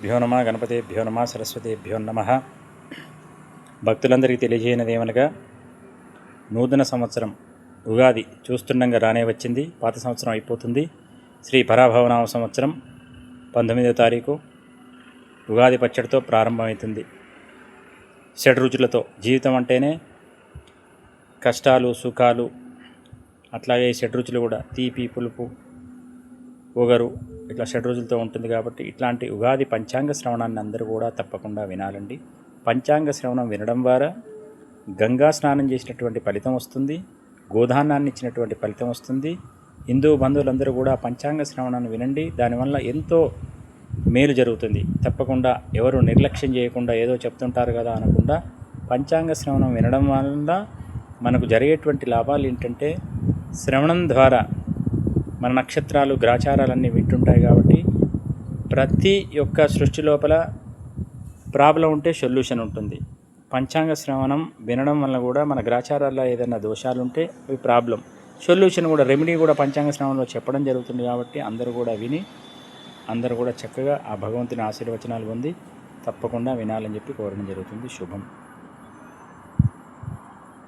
భ్యో నమ గణపతిభ్యో నమ సరస్వతిభ్యో నమ. భక్తులందరికీ తెలియజేయనిది ఏమనగా, నూతన సంవత్సరం ఉగాది చూస్తుండగా రానే వచ్చింది. పాత సంవత్సరం అయిపోతుంది. శ్రీ పరాభవనామ సంవత్సరం 19వ తారీఖు ఉగాది పచ్చడితో ప్రారంభమవుతుంది. షడ్రుచులతో జీవితం అంటేనే కష్టాలు సుఖాలు, అట్లాగే షడ్రుచులు కూడా తీపి పులుపు ఒగరు ఇట్లా షడ్రుచులతో ఉంటుంది. కాబట్టి ఇట్లాంటి ఉగాది పంచాంగ శ్రవణాన్ని అందరూ కూడా తప్పకుండా వినాలండి. పంచాంగ శ్రవణం వినడం ద్వారా గంగా స్నానం చేసినటువంటి ఫలితం వస్తుంది, గోదానాన్ని ఇచ్చినటువంటి ఫలితం వస్తుంది. హిందూ బంధువులందరూ కూడా పంచాంగ శ్రవణాన్ని వినండి. దానివల్ల ఎంతో మేలు జరుగుతుంది. తప్పకుండా ఎవరు నిర్లక్ష్యం చేయకుండా ఏదో చెప్తుంటారు కదా అనకుండా పంచాంగ శ్రవణం వినడం వల్ల మనకు జరిగేటువంటి లాభాలు ఏంటంటే, శ్రవణం ద్వారా మన నక్షత్రాలు గ్రాచారాలన్నీ వింటుంటాయి. కాబట్టి ప్రతి ఒక్క సృష్టి లోపల ప్రాబ్లం ఉంటే సొల్యూషన్ ఉంటుంది. పంచాంగ శ్రవణం వినడం వల్ల కూడా మన గ్రాచారాల్లో ఏదైనా దోషాలు ఉంటే అవి ప్రాబ్లం, సొల్యూషన్ కూడా, రెమెడీ కూడా పంచాంగ శ్రవణంలో చెప్పడం జరుగుతుంది. కాబట్టి అందరూ కూడా విని అందరూ కూడా చక్కగా ఆ భగవంతుని ఆశీర్వచనాలు పొంది తప్పకుండా వినాలని చెప్పి కోరడం జరుగుతుంది. శుభం.